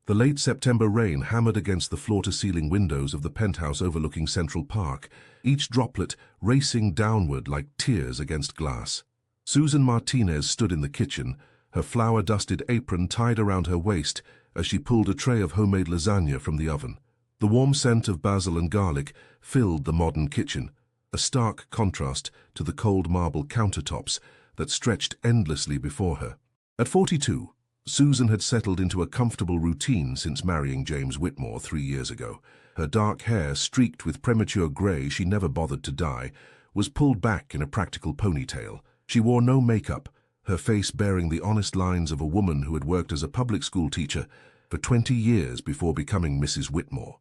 The late September rain hammered against the floor-to-ceiling windows of the penthouse overlooking Central Park, each droplet racing downward like tears against glass. Susan Martinez stood in the kitchen, her flour-dusted apron tied around her waist as she pulled a tray of homemade lasagna from the oven. The warm scent of basil and garlic filled the modern kitchen, a stark contrast to the cold marble countertops that stretched endlessly before her. At 42, Susan had settled into a comfortable routine since marrying James Whitmore 3 years ago. Her dark hair, streaked with premature grey she never bothered to dye, was pulled back in a practical ponytail. She wore no makeup, her face bearing the honest lines of a woman who had worked as a public school teacher for 20 years before becoming Mrs. Whitmore.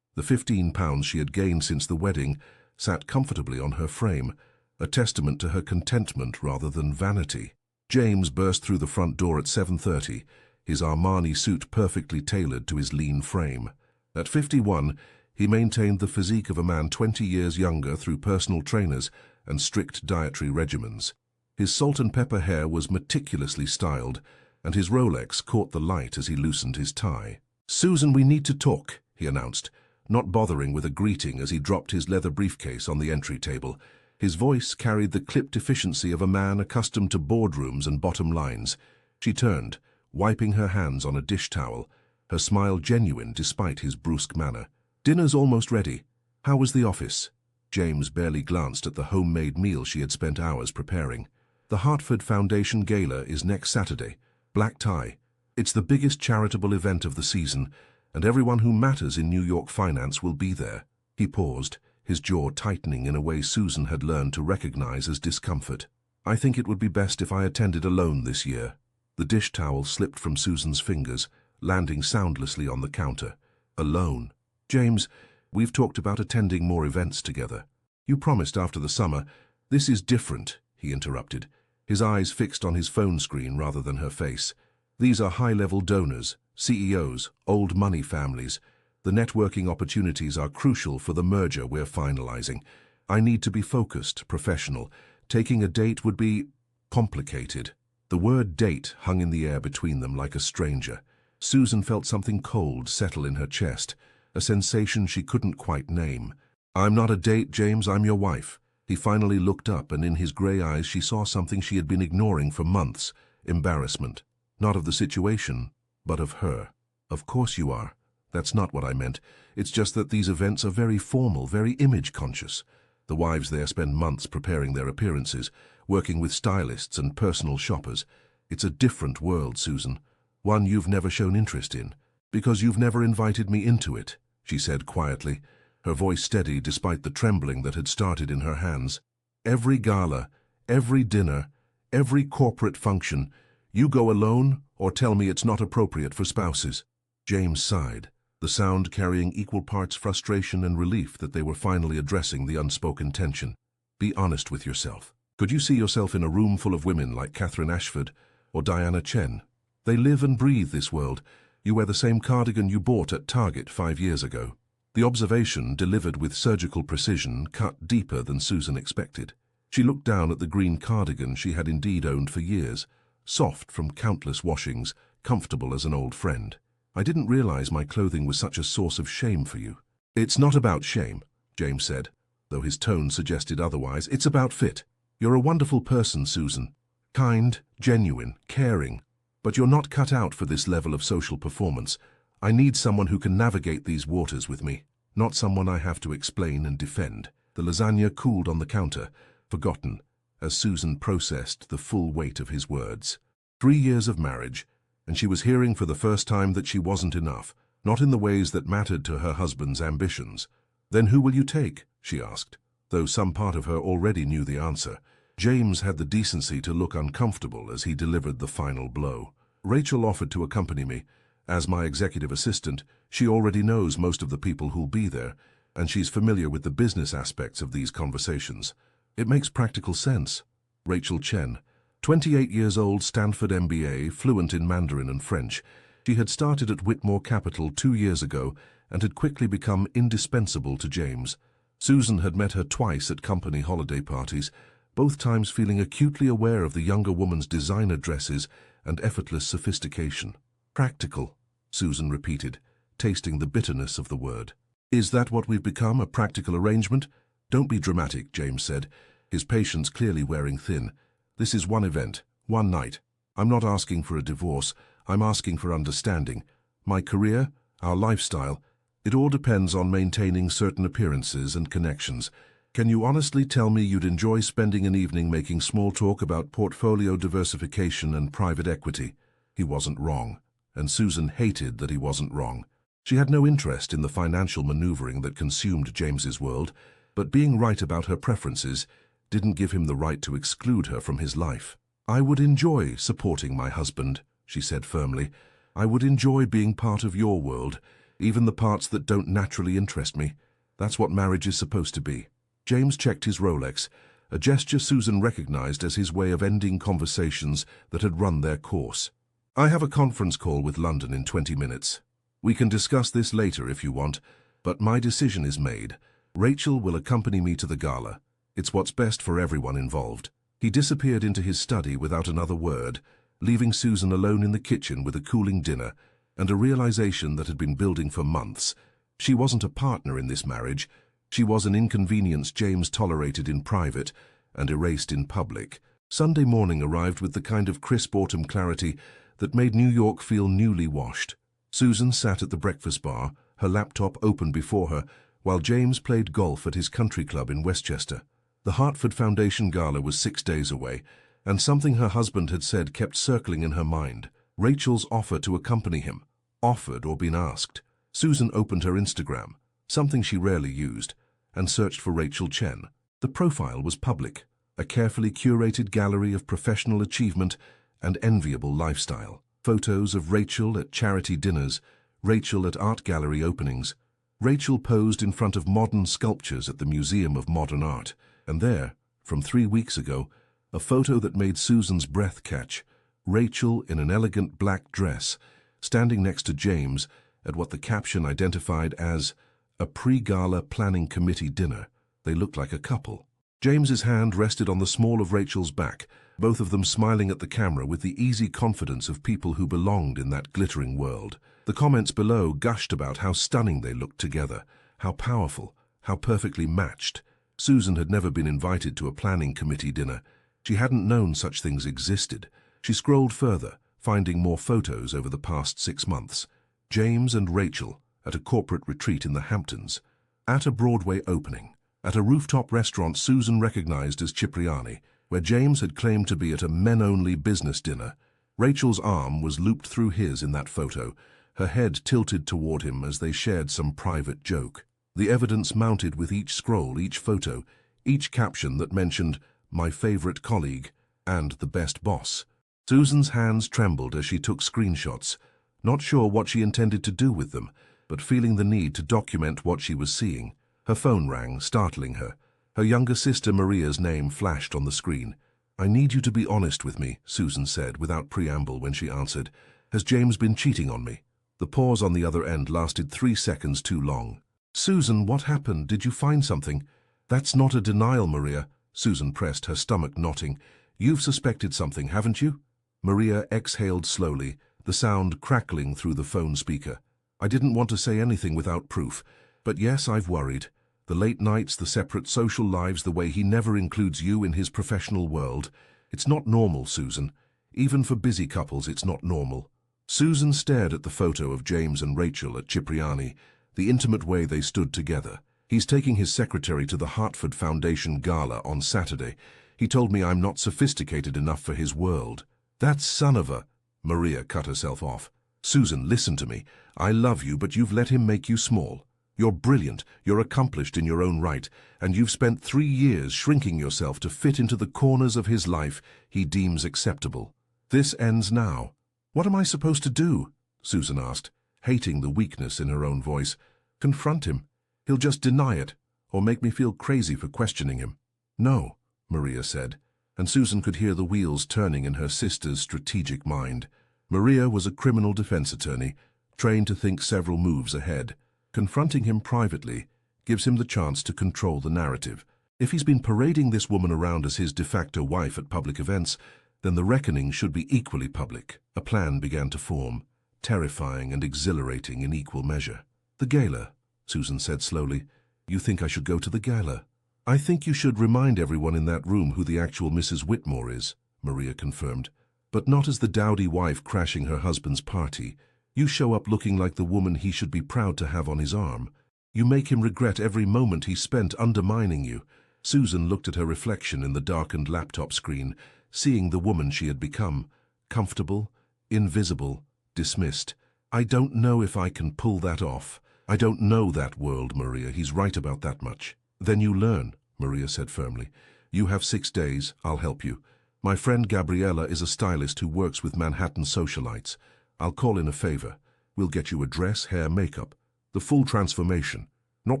The £15 she had gained since the wedding sat comfortably on her frame, a testament to her contentment rather than vanity. James burst through the front door at 7:30, his Armani suit perfectly tailored to his lean frame. At 51, he maintained the physique of a man 20 years younger through personal trainers and strict dietary regimens. His salt and pepper hair was meticulously styled, and his Rolex caught the light as he loosened his tie. "Susan, we need to talk," he announced, not bothering with a greeting as he dropped his leather briefcase on the entry table. His voice carried the clipped efficiency of a man accustomed to boardrooms and bottom lines. She turned, wiping her hands on a dish towel, her smile genuine despite his brusque manner. "Dinner's almost ready. How was the office?" James barely glanced at the homemade meal she had spent hours preparing. "The Hartford Foundation Gala is next Saturday. Black tie. It's the biggest charitable event of the season, and everyone who matters in New York finance will be there." He paused, his jaw tightening in a way Susan had learned to recognize as discomfort. "I think it would be best if I attended alone this year." The dish towel slipped from Susan's fingers, landing soundlessly on the counter. "Alone? James, we've talked about attending more events together. You promised after the summer." "This is different," he interrupted, his eyes fixed on his phone screen rather than her face. "These are high-level donors, CEOs, old money families. The networking opportunities are crucial for the merger we're finalizing. I need to be focused, professional. Taking a date would be complicated." The word date hung in the air between them like a stranger. Susan felt something cold settle in her chest, a sensation she couldn't quite name. "I'm not a date, James, I'm your wife." He finally looked up, and in his grey eyes she saw something she had been ignoring for months: embarrassment. Not of the situation, but of her. "Of course you are. That's not what I meant. It's just that these events are very formal, very image-conscious. The wives there spend months preparing their appearances, working with stylists and personal shoppers. It's a different world, Susan. One you've never shown interest in. Because you've never invited me into it," she said quietly, her voice steady despite the trembling that had started in her hands. "Every gala, every dinner, every corporate function, you go alone or tell me it's not appropriate for spouses." James sighed, the sound carrying equal parts frustration and relief that they were finally addressing the unspoken tension. "Be honest with yourself. Could you see yourself in a room full of women like Catherine Ashford or Diana Chen? They live and breathe this world. You wear the same cardigan you bought at Target 5 years ago." The observation, delivered with surgical precision, cut deeper than Susan expected. She looked down at the green cardigan she had indeed owned for years, soft from countless washings, comfortable as an old friend. "I didn't realize my clothing was such a source of shame for you." "It's not about shame," James said, though his tone suggested otherwise. "It's about fit. You're a wonderful person, Susan. Kind, genuine, caring. But you're not cut out for this level of social performance. I need someone who can navigate these waters with me, not someone I have to explain and defend." The lasagna cooled on the counter, forgotten, as Susan processed the full weight of his words. 3 years of marriage, and she was hearing for the first time that she wasn't enough, not in the ways that mattered to her husband's ambitions. "Then who will you take?" she asked, though some part of her already knew the answer. James had the decency to look uncomfortable as he delivered the final blow. "Rachel offered to accompany me as my executive assistant. She already knows most of the people who'll be there, and she's familiar with the business aspects of these conversations. It makes practical sense. Rachel Chen, 28 years old, Stanford MBA, fluent in Mandarin and French. She had started at Whitmore Capital 2 years ago and had quickly become indispensable to James. Susan had met her twice at company holiday parties, both times feeling acutely aware of the younger woman's designer dresses and effortless sophistication. Practical, Susan repeated, tasting the bitterness of the word. Is that what we've become, a practical arrangement? Don't be dramatic, James said, his patience clearly wearing thin. This is one event, one night. I'm not asking for a divorce, I'm asking for understanding. My career, our lifestyle, it all depends on maintaining certain appearances and connections. Can you honestly tell me you'd enjoy spending an evening making small talk about portfolio diversification and private equity? He wasn't wrong, and Susan hated that he wasn't wrong. She had no interest in the financial maneuvering that consumed James's world, but being right about her preferences didn't give him the right to exclude her from his life. I would enjoy supporting my husband, she said firmly. I would enjoy being part of your world, even the parts that don't naturally interest me. That's what marriage is supposed to be. James checked his Rolex, a gesture Susan recognized as his way of ending conversations that had run their course. I have a conference call with London in 20 minutes. We can discuss this later if you want, but my decision is made. Rachel will accompany me to the gala. It's what's best for everyone involved. He disappeared into his study without another word, leaving Susan alone in the kitchen with a cooling dinner and a realization that had been building for months. She wasn't a partner in this marriage. She was an inconvenience James tolerated in private and erased in public. Sunday morning arrived with the kind of crisp autumn clarity that made New York feel newly washed. Susan sat at the breakfast bar, her laptop open before her, while James played golf at his country club in Westchester. The Hartford Foundation Gala was 6 days away, and something her husband had said kept circling in her mind. Rachel's offer to accompany him. Offered or been asked. Susan opened her Instagram, something she rarely used, and searched for Rachel Chen. The profile was public, a carefully curated gallery of professional achievement and enviable lifestyle. Photos of Rachel at charity dinners, Rachel at art gallery openings. Rachel posed in front of modern sculptures at the Museum of Modern Art. And there, from 3 weeks ago, a photo that made Susan's breath catch. Rachel in an elegant black dress, standing next to James at what the caption identified as a pre-gala planning committee dinner. They looked like a couple. James's hand rested on the small of Rachel's back, both of them smiling at the camera with the easy confidence of people who belonged in that glittering world. The comments below gushed about how stunning they looked together, how powerful, how perfectly matched. Susan had never been invited to a planning committee dinner. She hadn't known such things existed. She scrolled further, finding more photos over the past 6 months. James and Rachel at a corporate retreat in the Hamptons. At a Broadway opening. At a rooftop restaurant Susan recognized as Cipriani, where James had claimed to be at a men-only business dinner. Rachel's arm was looped through his in that photo, her head tilted toward him as they shared some private joke. The evidence mounted with each scroll, each photo, each caption that mentioned, "my favorite colleague," and "the best boss." Susan's hands trembled as she took screenshots, not sure what she intended to do with them, but feeling the need to document what she was seeing. Her phone rang, startling her. Her younger sister Maria's name flashed on the screen. "I need you to be honest with me," Susan said without preamble when she answered. "Has James been cheating on me?" The pause on the other end lasted 3 seconds too long. "Susan, what happened? Did you find something?" "That's not a denial, Maria." Susan pressed, her stomach knotting. "You've suspected something, haven't you?" Maria exhaled slowly, the sound crackling through the phone speaker. "I didn't want to say anything without proof, but yes, I've worried. The late nights, the separate social lives, the way he never includes you in his professional world. It's not normal, Susan. Even for busy couples, it's not normal." Susan stared at the photo of James and Rachel at Cipriani, the intimate way they stood together. "He's taking his secretary to the Hartford Foundation Gala on Saturday. He told me I'm not sophisticated enough for his world." "That son of a—" Maria cut herself off. "Susan, listen to me. I love you, but you've let him make you small. You're brilliant, you're accomplished in your own right, and you've spent 3 years shrinking yourself to fit into the corners of his life he deems acceptable. This ends now." "What am I supposed to do?" Susan asked, hating the weakness in her own voice. Confront him. He'll just deny it, or make me feel crazy for questioning him. No, Maria said, and Susan could hear the wheels turning in her sister's strategic mind. Maria was a criminal defense attorney, trained to think several moves ahead. Confronting him privately gives him the chance to control the narrative. If he's been parading this woman around as his de facto wife at public events, then the reckoning should be equally public. A plan began to form, terrifying and exhilarating in equal measure. The gala, Susan said slowly. You think I should go to the gala? I think you should remind everyone in that room who the actual Mrs. Whitmore is, Maria confirmed. But not as the dowdy wife crashing her husband's party. You show up looking like the woman he should be proud to have on his arm. You make him regret every moment he spent undermining you. Susan looked at her reflection in the darkened laptop screen, seeing the woman she had become. Comfortable, invisible, dismissed. I don't know if I can pull that off. I don't know that world, Maria. He's right about that much. Then you learn, Maria said firmly. You have 6 days. I'll help you. My friend Gabriella is a stylist who works with Manhattan socialites. I'll call in a favor. We'll get you a dress, hair, makeup. The full transformation. Not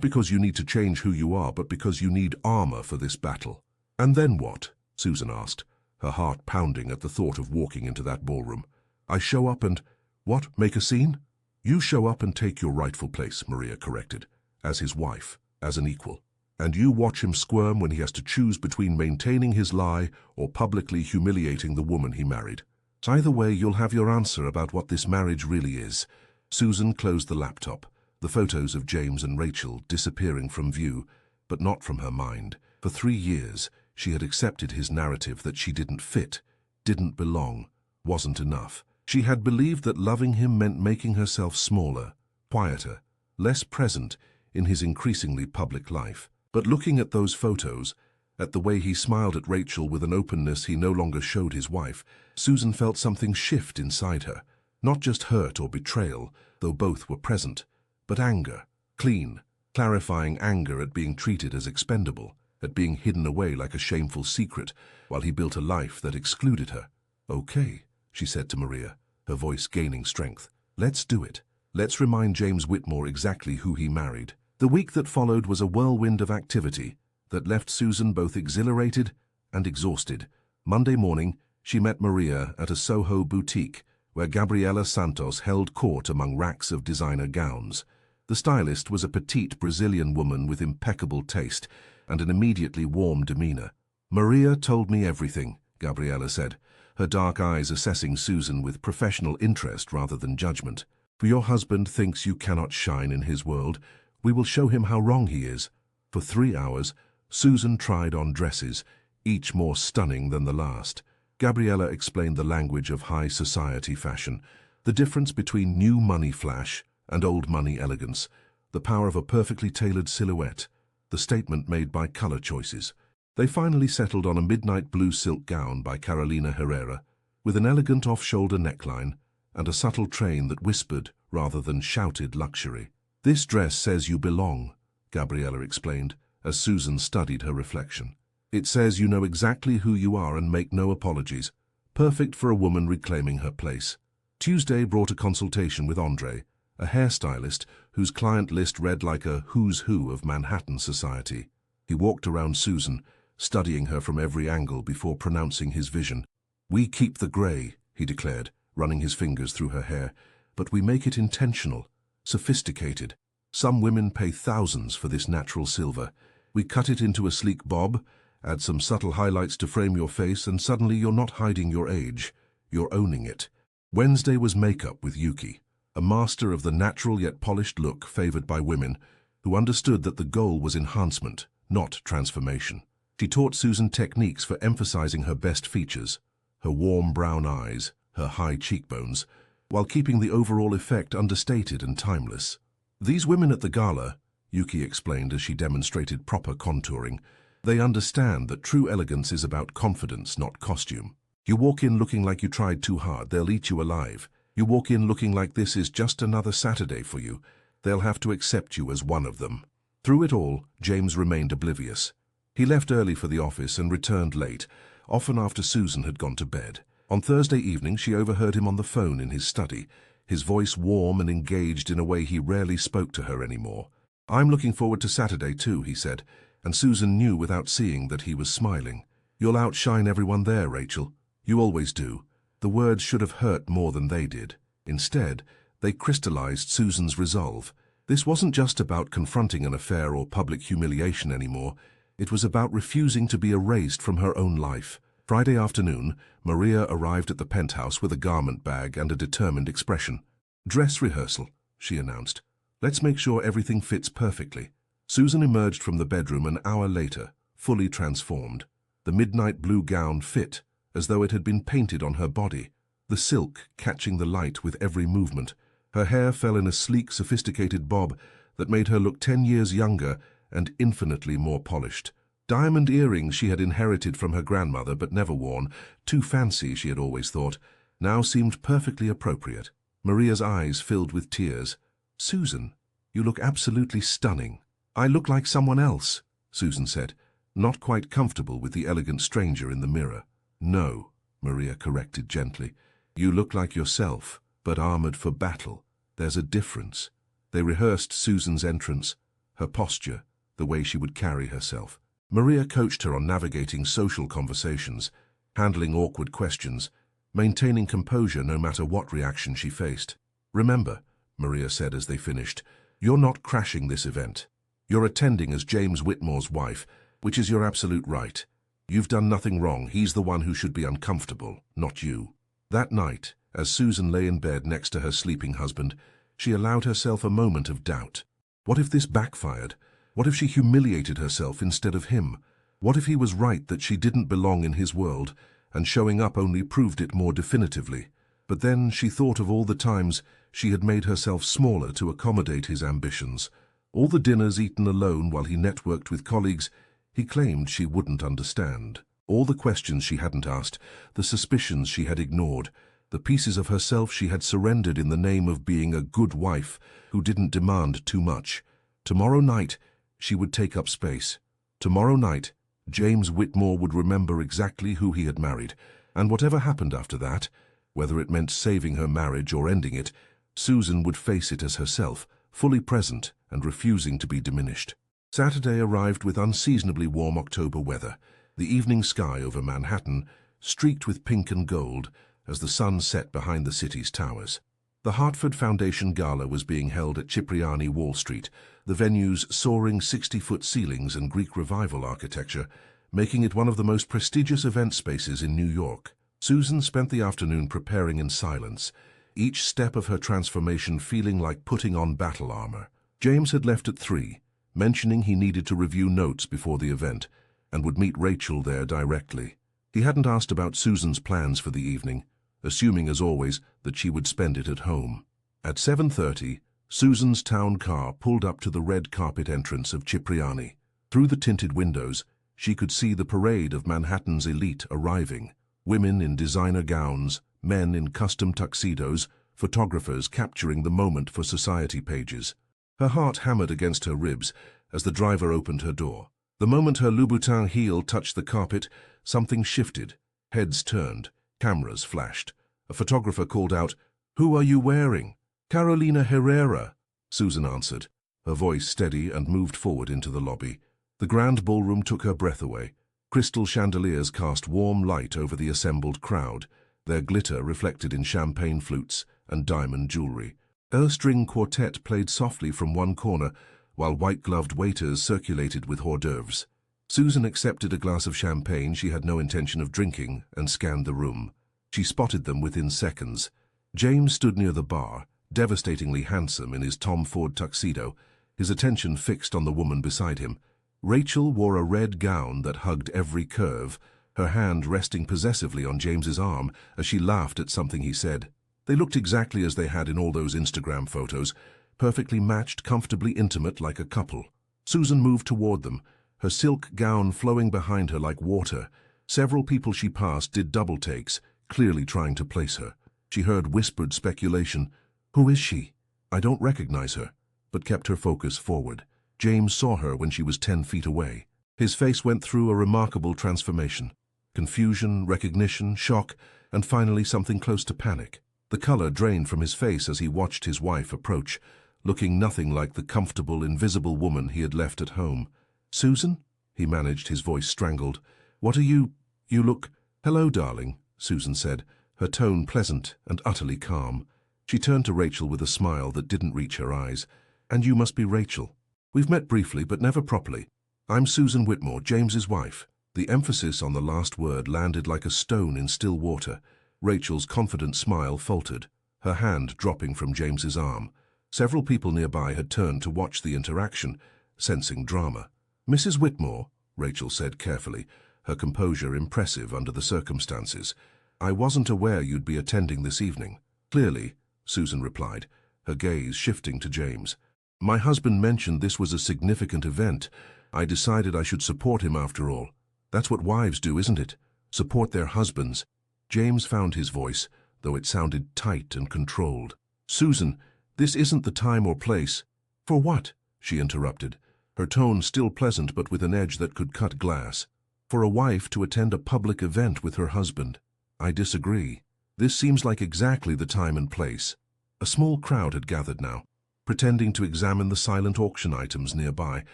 because you need to change who you are, but because you need armor for this battle. And then what? Susan asked, her heart pounding at the thought of walking into that ballroom. I show up and... What? Make a scene? You show up and take your rightful place, Maria corrected, as his wife, as an equal. And you watch him squirm when he has to choose between maintaining his lie or publicly humiliating the woman he married. Either way, you'll have your answer about what this marriage really is. Susan closed the laptop, the photos of James and Rachel disappearing from view, but not from her mind. For 3 years, she had accepted his narrative that she didn't fit, didn't belong, wasn't enough. She had believed that loving him meant making herself smaller, quieter, less present in his increasingly public life. But looking at those photos, at the way he smiled at Rachel with an openness he no longer showed his wife, Susan felt something shift inside her. Not just hurt or betrayal, though both were present, but anger, clean, clarifying anger at being treated as expendable, at being hidden away like a shameful secret, while he built a life that excluded her. Okay, she said to Maria, her voice gaining strength. Let's do it. Let's remind James Whitmore exactly who he married. The week that followed was a whirlwind of activity that left Susan both exhilarated and exhausted. Monday morning, she met Maria at a Soho boutique where Gabriela Santos held court among racks of designer gowns. The stylist was a petite Brazilian woman with impeccable taste and an immediately warm demeanor. Maria told me everything, Gabriela said, her dark eyes assessing Susan with professional interest rather than judgment. For your husband thinks you cannot shine in his world. We will show him how wrong he is. For 3 hours, Susan tried on dresses, each more stunning than the last. Gabriela explained the language of high society fashion, the difference between new money flash and old money elegance, the power of a perfectly tailored silhouette, the statement made by color choices. They finally settled on a midnight blue silk gown by Carolina Herrera, with an elegant off-shoulder neckline and a subtle train that whispered rather than shouted luxury. This dress says you belong, Gabriela explained, as Susan studied her reflection. It says you know exactly who you are and make no apologies. Perfect for a woman reclaiming her place. Tuesday brought a consultation with Andre, a hairstylist whose client list read like a who's who of Manhattan society. He walked around Susan, studying her from every angle before pronouncing his vision. We keep the grey, he declared, running his fingers through her hair, but we make it intentional, sophisticated. Some women pay thousands for this natural silver. We cut it into a sleek bob, add some subtle highlights to frame your face, and suddenly you're not hiding your age. You're owning it. Wednesday was makeup with Yuki, a master of the natural yet polished look favored by women who understood that the goal was enhancement, not transformation. She taught Susan techniques for emphasizing her best features, her warm brown eyes, her high cheekbones, while keeping the overall effect understated and timeless. These women at the gala, Yuki explained as she demonstrated proper contouring, they understand that true elegance is about confidence, not costume. You walk in looking like you tried too hard, they'll eat you alive. You walk in looking like this is just another Saturday for you, they'll have to accept you as one of them. Through it all, James remained oblivious. He left early for the office and returned late, often after Susan had gone to bed. On Thursday evening, she overheard him on the phone in his study. his voice warm and engaged in a way he rarely spoke to her anymore. "I'm looking forward to Saturday too," he said, and Susan knew without seeing that he was smiling. "You'll outshine everyone there, Rachel. You always do." The words should have hurt more than they did. Instead, they crystallized Susan's resolve. This wasn't just about confronting an affair or public humiliation anymore. It was about refusing to be erased from her own life. Friday afternoon, Maria arrived at the penthouse with a garment bag and a determined expression. "Dress rehearsal," she announced. "Let's make sure everything fits perfectly." Susan emerged from the bedroom an hour later, fully transformed. The midnight blue gown fit, as though it had been painted on her body, the silk catching the light with every movement. Her hair fell in a sleek, sophisticated bob that made her look 10 years younger and infinitely more polished. Diamond earrings she had inherited from her grandmother but never worn, too fancy she had always thought, now seemed perfectly appropriate. Maria's eyes filled with tears. "Susan, you look absolutely stunning." "I look like someone else," Susan said, not quite comfortable with the elegant stranger in the mirror. "No," Maria corrected gently. "You look like yourself, but armored for battle. There's a difference." They rehearsed Susan's entrance, her posture, the way she would carry herself. Maria coached her on navigating social conversations, handling awkward questions, maintaining composure no matter what reaction she faced. "Remember," Maria said as they finished, "you're not crashing this event. You're attending as James Whitmore's wife, which is your absolute right. You've done nothing wrong. He's the one who should be uncomfortable, not you." That night, as Susan lay in bed next to her sleeping husband, she allowed herself a moment of doubt. What if this backfired? What if she humiliated herself instead of him? What if he was right that she didn't belong in his world, and showing up only proved it more definitively? But then she thought of all the times she had made herself smaller to accommodate his ambitions. All the dinners eaten alone while he networked with colleagues he claimed she wouldn't understand. All the questions she hadn't asked, the suspicions she had ignored, the pieces of herself she had surrendered in the name of being a good wife who didn't demand too much. Tomorrow night, she would take up space. Tomorrow night, James Whitmore would remember exactly who he had married, and whatever happened after that, whether it meant saving her marriage or ending it, Susan would face it as herself, fully present and refusing to be diminished. Saturday arrived with unseasonably warm October weather, the evening sky over Manhattan streaked with pink and gold as the sun set behind the city's towers. The Hartford Foundation Gala was being held at Cipriani Wall Street, the venue's soaring 60-foot ceilings and Greek Revival architecture, making it one of the most prestigious event spaces in New York. Susan spent the afternoon preparing in silence, each step of her transformation feeling like putting on battle armor. James had left at 3, mentioning he needed to review notes before the event, and would meet Rachel there directly. He hadn't asked about Susan's plans for the evening, assuming as always that she would spend it at home. At 7:30, Susan's town car pulled up to the red carpet entrance of Cipriani. Through the tinted windows, she could see the parade of Manhattan's elite arriving. Women in designer gowns, men in custom tuxedos, photographers capturing the moment for society pages. Her heart hammered against her ribs as the driver opened her door. The moment her Louboutin heel touched the carpet, something shifted. Heads turned, cameras flashed. A photographer called out, "Who are you wearing?" "Carolina Herrera," Susan answered, her voice steady, and moved forward into the lobby. The grand ballroom took her breath away. Crystal chandeliers cast warm light over the assembled crowd, their glitter reflected in champagne flutes and diamond jewelry. A string quartet played softly from one corner, while white-gloved waiters circulated with hors d'oeuvres. Susan accepted a glass of champagne she had no intention of drinking and scanned the room. She spotted them within seconds. James stood near the bar, devastatingly handsome in his Tom Ford tuxedo, his attention fixed on the woman beside him. Rachel wore a red gown that hugged every curve, her hand resting possessively on James's arm as she laughed at something he said. They looked exactly as they had in all those Instagram photos, perfectly matched, comfortably intimate like a couple. Susan moved toward them, her silk gown flowing behind her like water. Several people she passed did double takes, clearly trying to place her. She heard whispered speculation. "Who is she? I don't recognize her," but kept her focus forward. James saw her when she was 10 feet away. His face went through a remarkable transformation. Confusion, recognition, shock, and finally something close to panic. The color drained from his face as he watched his wife approach, looking nothing like the comfortable, invisible woman he had left at home. "Susan?" he managed, his voice strangled. "What are you look—" "Hello, darling," Susan said, her tone pleasant and utterly calm. She turned to Rachel with a smile that didn't reach her eyes. "And you must be Rachel. We've met briefly, but never properly. I'm Susan Whitmore, James's wife." The emphasis on the last word landed like a stone in still water. Rachel's confident smile faltered, her hand dropping from James's arm. Several people nearby had turned to watch the interaction, sensing drama. "Mrs. Whitmore," Rachel said carefully, her composure impressive under the circumstances. "I wasn't aware you'd be attending this evening." "Clearly," Susan replied, her gaze shifting to James. "My husband mentioned this was a significant event. I decided I should support him after all. That's what wives do, isn't it? Support their husbands." James found his voice, though it sounded tight and controlled. "Susan, this isn't the time or place." "For what?" she interrupted, her tone still pleasant but with an edge that could cut glass. "For a wife to attend a public event with her husband." "I disagree. This seems like exactly the time and place." A small crowd had gathered now, pretending to examine the silent auction items nearby,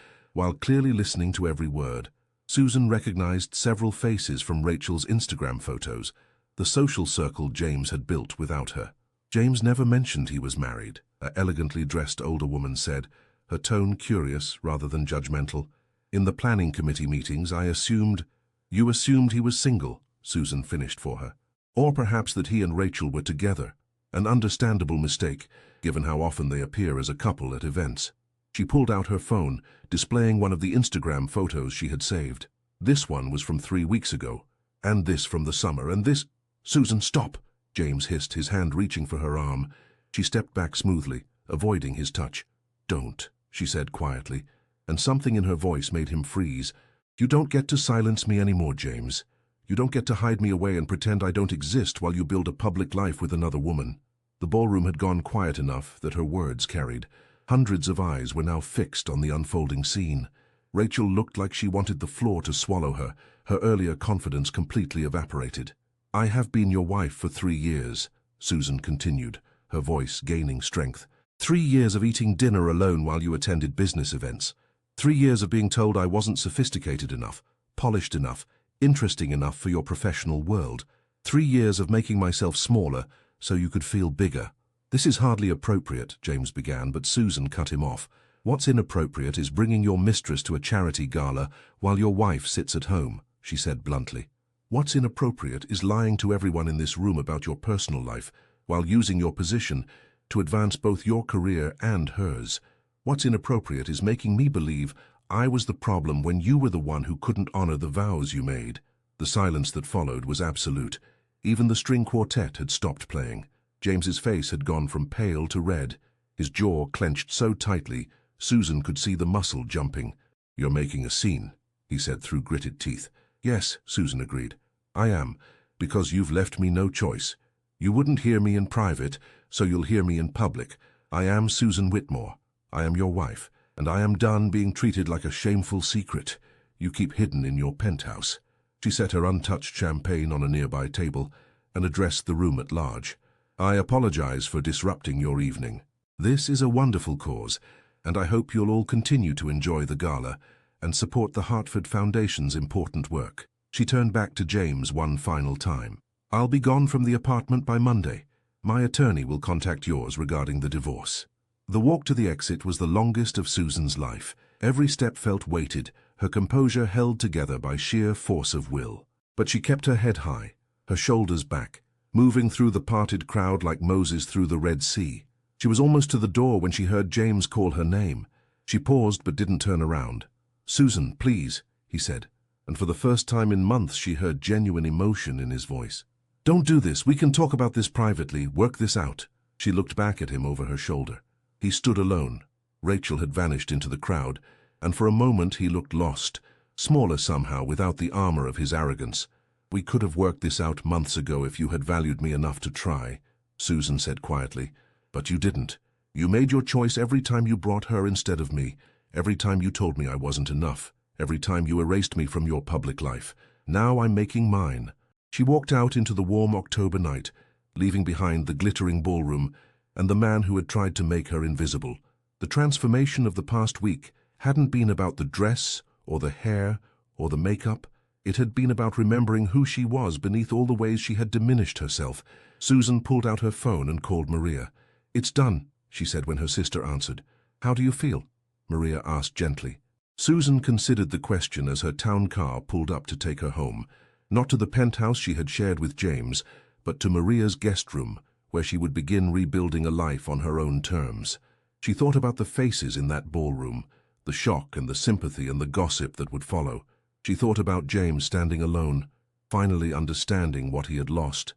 while clearly listening to every word. Susan recognized several faces from Rachel's Instagram photos, the social circle James had built without her. "James never mentioned he was married," a elegantly dressed older woman said, her tone curious rather than judgmental. "In the planning committee meetings, I assumed—" "You assumed he was single," Susan finished for her. "Or perhaps that he and Rachel were together. An understandable mistake, given how often they appear as a couple at events." She pulled out her phone, displaying one of the Instagram photos she had saved. "This one was from 3 weeks ago, and this from the summer, and this—" "Susan, stop!" James hissed, his hand reaching for her arm. She stepped back smoothly, avoiding his touch. "Don't," she said quietly, and something in her voice made him freeze. "You don't get to silence me anymore, James. You don't get to hide me away and pretend I don't exist while you build a public life with another woman." The ballroom had gone quiet enough that her words carried. Hundreds of eyes were now fixed on the unfolding scene. Rachel looked like she wanted the floor to swallow her, her earlier confidence completely evaporated. "I have been your wife for 3 years, Susan continued, her voice gaining strength. 3 years of eating dinner alone while you attended business events. 3 years of being told I wasn't sophisticated enough, polished enough, interesting enough for your professional world. 3 years of making myself smaller so you could feel bigger." "This is hardly appropriate," James began, but Susan cut him off. "What's inappropriate is bringing your mistress to a charity gala while your wife sits at home," she said bluntly. "What's inappropriate is lying to everyone in this room about your personal life while using your position to advance both your career and hers. What's inappropriate is making me believe I was the problem when you were the one who couldn't honor the vows you made." The silence that followed was absolute. Even the string quartet had stopped playing. James's face had gone from pale to red, his jaw clenched so tightly Susan could see the muscle jumping. "You're making a scene," he said through gritted teeth. "Yes," Susan agreed. "I am, because you've left me no choice. You wouldn't hear me in private, so you'll hear me in public. I am Susan Whitmore. I am your wife, and I am done being treated like a shameful secret you keep hidden in your penthouse." She set her untouched champagne on a nearby table and addressed the room at large. "I apologize for disrupting your evening. This is a wonderful cause, and I hope you'll all continue to enjoy the gala and support the Hartford Foundation's important work." She turned back to James one final time. "I'll be gone from the apartment by Monday. My attorney will contact yours regarding the divorce." The walk to the exit was the longest of Susan's life. Every step felt weighted, her composure held together by sheer force of will. But she kept her head high, her shoulders back, moving through the parted crowd like Moses through the Red Sea. She was almost to the door when she heard James call her name. She paused but didn't turn around. "Susan, please," he said, and for the first time in months she heard genuine emotion in his voice. "Don't do this. We can talk about this privately, work this out." She looked back at him over her shoulder. He stood alone. Rachel had vanished into the crowd, and for a moment he looked lost, smaller somehow without the armor of his arrogance. "We could have worked this out months ago if you had valued me enough to try," Susan said quietly. "But you didn't. You made your choice every time you brought her instead of me, every time you told me I wasn't enough, every time you erased me from your public life. Now I'm making mine." She walked out into the warm October night, leaving behind the glittering ballroom and the man who had tried to make her invisible. The transformation of the past week hadn't been about the dress or the hair or the makeup. It had been about remembering who she was beneath all the ways she had diminished herself. Susan pulled out her phone and called Maria. "It's done," she said when her sister answered. "How do you feel?" Maria asked gently. Susan considered the question as her town car pulled up to take her home, not to the penthouse she had shared with James, but to Maria's guest room, where she would begin rebuilding a life on her own terms. She thought about the faces in that ballroom, the shock and the sympathy and the gossip that would follow. She thought about James standing alone, finally understanding what he had lost.